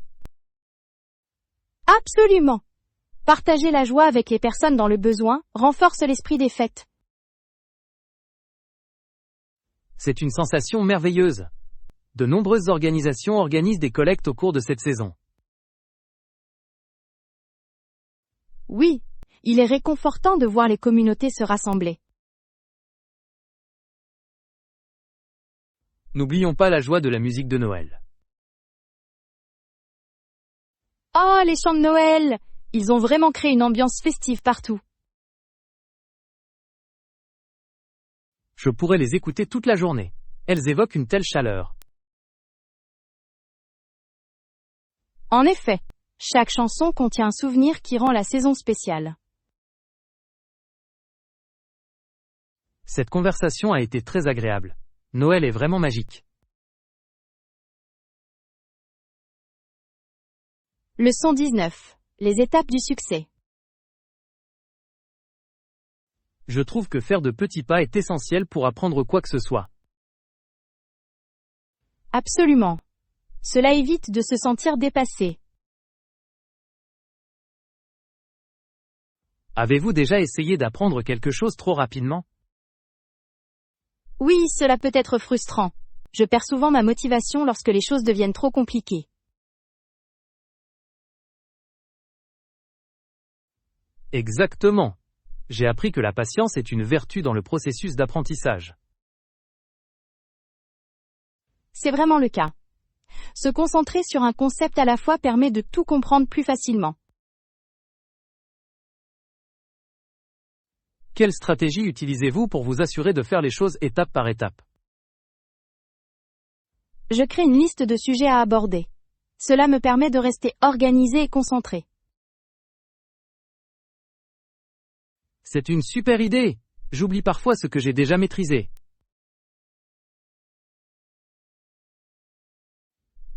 Absolument. Partager la joie avec les personnes dans le besoin renforce l'esprit des fêtes. C'est une sensation merveilleuse. De nombreuses organisations organisent des collectes au cours de cette saison. Oui, il est réconfortant de voir les communautés se rassembler. N'oublions pas la joie de la musique de Noël. Oh, les chants de Noël! Ils ont vraiment créé une ambiance festive partout. Je pourrais les écouter toute la journée. Elles évoquent une telle chaleur. En effet, chaque chanson contient un souvenir qui rend la saison spéciale. Cette conversation a été très agréable. Noël est vraiment magique. Leçon 19. Les étapes du succès. Je trouve que faire de petits pas est essentiel pour apprendre quoi que ce soit. Absolument. Cela évite de se sentir dépassé. Avez-vous déjà essayé d'apprendre quelque chose trop rapidement? Oui, cela peut être frustrant. Je perds souvent ma motivation lorsque les choses deviennent trop compliquées. Exactement. J'ai appris que la patience est une vertu dans le processus d'apprentissage. C'est vraiment le cas. Se concentrer sur un concept à la fois permet de tout comprendre plus facilement. Quelle stratégie utilisez-vous pour vous assurer de faire les choses étape par étape? Je crée une liste de sujets à aborder. Cela me permet de rester organisé et concentré. C'est une super idée. J'oublie parfois ce que j'ai déjà maîtrisé.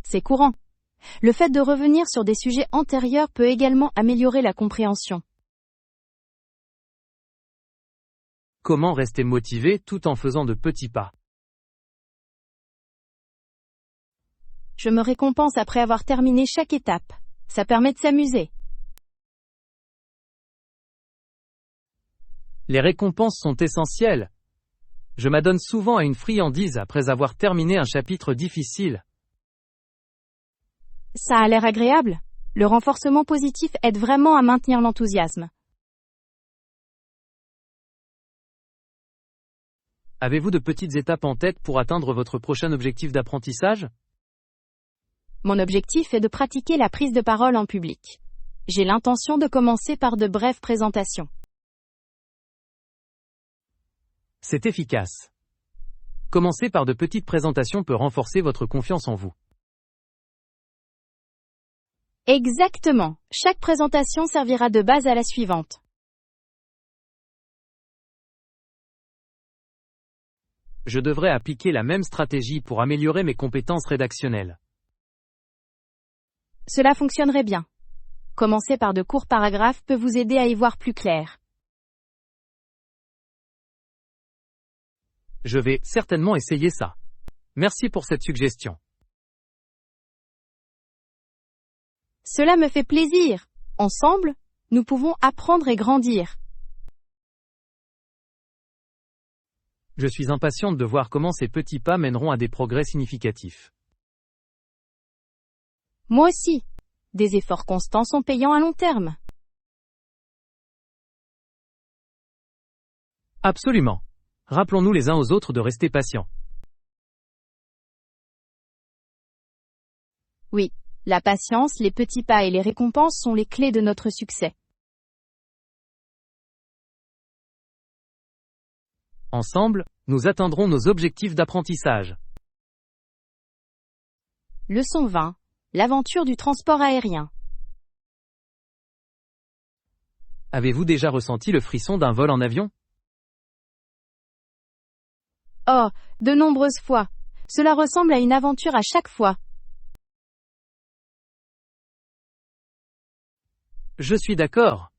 C'est courant. Le fait de revenir sur des sujets antérieurs peut également améliorer la compréhension. Comment rester motivé tout en faisant de petits pas? Je me récompense après avoir terminé chaque étape. Ça permet de s'amuser. Les récompenses sont essentielles. Je m'adonne souvent à une friandise après avoir terminé un chapitre difficile. Ça a l'air agréable. Le renforcement positif aide vraiment à maintenir l'enthousiasme. Avez-vous de petites étapes en tête pour atteindre votre prochain objectif d'apprentissage? Mon objectif est de pratiquer la prise de parole en public. J'ai l'intention de commencer par de brèves présentations. C'est efficace. Commencer par de petites présentations peut renforcer votre confiance en vous. Exactement. Chaque présentation servira de base à la suivante. Je devrais appliquer la même stratégie pour améliorer mes compétences rédactionnelles. Cela fonctionnerait bien. Commencer par de courts paragraphes peut vous aider à y voir plus clair. Je vais certainement essayer ça. Merci pour cette suggestion. Cela me fait plaisir. Ensemble, nous pouvons apprendre et grandir. Je suis impatiente de voir comment ces petits pas mèneront à des progrès significatifs. Moi aussi. Des efforts constants sont payants à long terme. Absolument. Rappelons-nous les uns aux autres de rester patients. Oui, la patience, les petits pas et les récompenses sont les clés de notre succès. Ensemble, nous atteindrons nos objectifs d'apprentissage. Leçon 20. L'aventure du transport aérien. Avez-vous déjà ressenti le frisson d'un vol en avion? Oh, de nombreuses fois. Cela ressemble à une aventure à chaque fois. Je suis d'accord.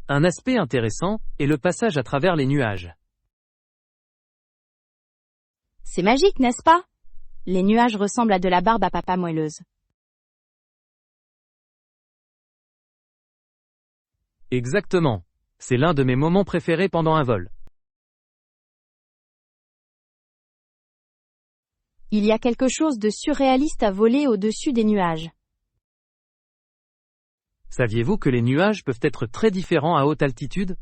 Un aspect intéressant est le passage à travers les nuages. C'est magique, n'est-ce pas? Les nuages ressemblent à de la barbe à papa moelleuse. Exactement. C'est l'un de mes moments préférés pendant un vol. Il y a quelque chose de surréaliste à voler au-dessus des nuages. Saviez-vous que les nuages peuvent être très différents à haute altitude?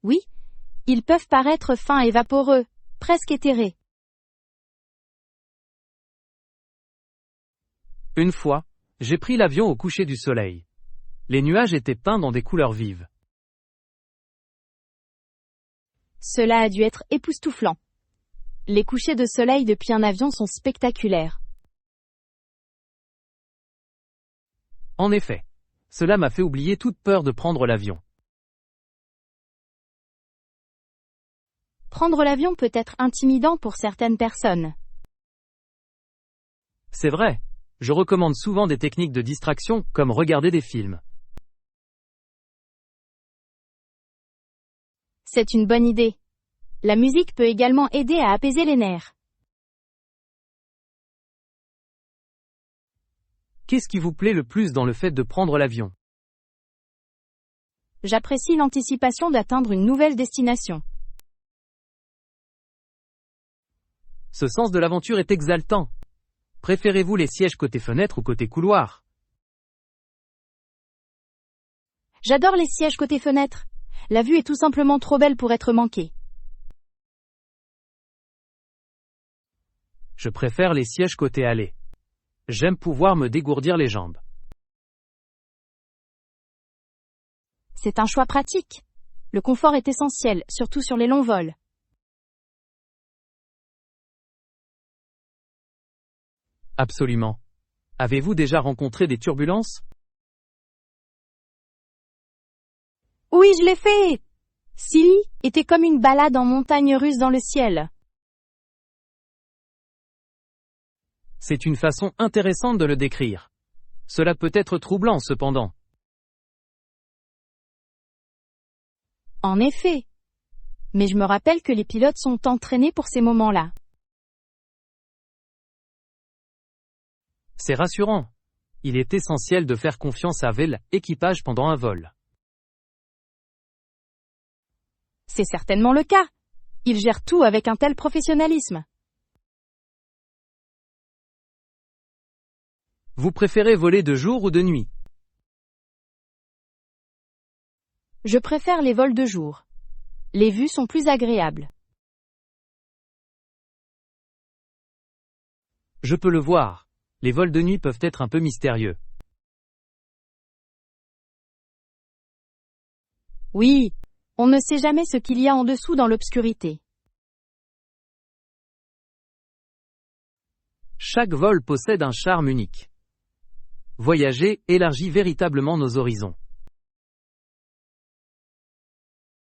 Oui, ils peuvent paraître fins et vaporeux, presque éthérés. Une fois, j'ai pris l'avion au coucher du soleil. Les nuages étaient peints dans des couleurs vives. Cela a dû être époustouflant. Les couchers de soleil depuis un avion sont spectaculaires. En effet, cela m'a fait oublier toute peur de prendre l'avion. Prendre l'avion peut être intimidant pour certaines personnes. C'est vrai, je recommande souvent des techniques de distraction comme regarder des films. C'est une bonne idée. La musique peut également aider à apaiser les nerfs. Qu'est-ce qui vous plaît le plus dans le fait de prendre l'avion? J'apprécie l'anticipation d'atteindre une nouvelle destination. Ce sens de l'aventure est exaltant. Préférez-vous les sièges côté fenêtre ou côté couloir? J'adore les sièges côté fenêtre. La vue est tout simplement trop belle pour être manquée. Je préfère les sièges côté allée. J'aime pouvoir me dégourdir les jambes. C'est un choix pratique. Le confort est essentiel, surtout sur les longs vols. Absolument. Avez-vous déjà rencontré des turbulences? Oui, je l'ai fait! Silly était comme une balade en montagne russe dans le ciel. C'est une façon intéressante de le décrire. Cela peut être troublant cependant. En effet. Mais je me rappelle que les pilotes sont entraînés pour ces moments-là. C'est rassurant. Il est essentiel de faire confiance à l'équipage pendant un vol. C'est certainement le cas. Ils gèrent tout avec un tel professionnalisme. Vous préférez voler de jour ou de nuit? Je préfère les vols de jour. Les vues sont plus agréables. Je peux le voir. Les vols de nuit peuvent être un peu mystérieux. Oui, on ne sait jamais ce qu'il y a en dessous dans l'obscurité. Chaque vol possède un charme unique. Voyager élargit véritablement nos horizons.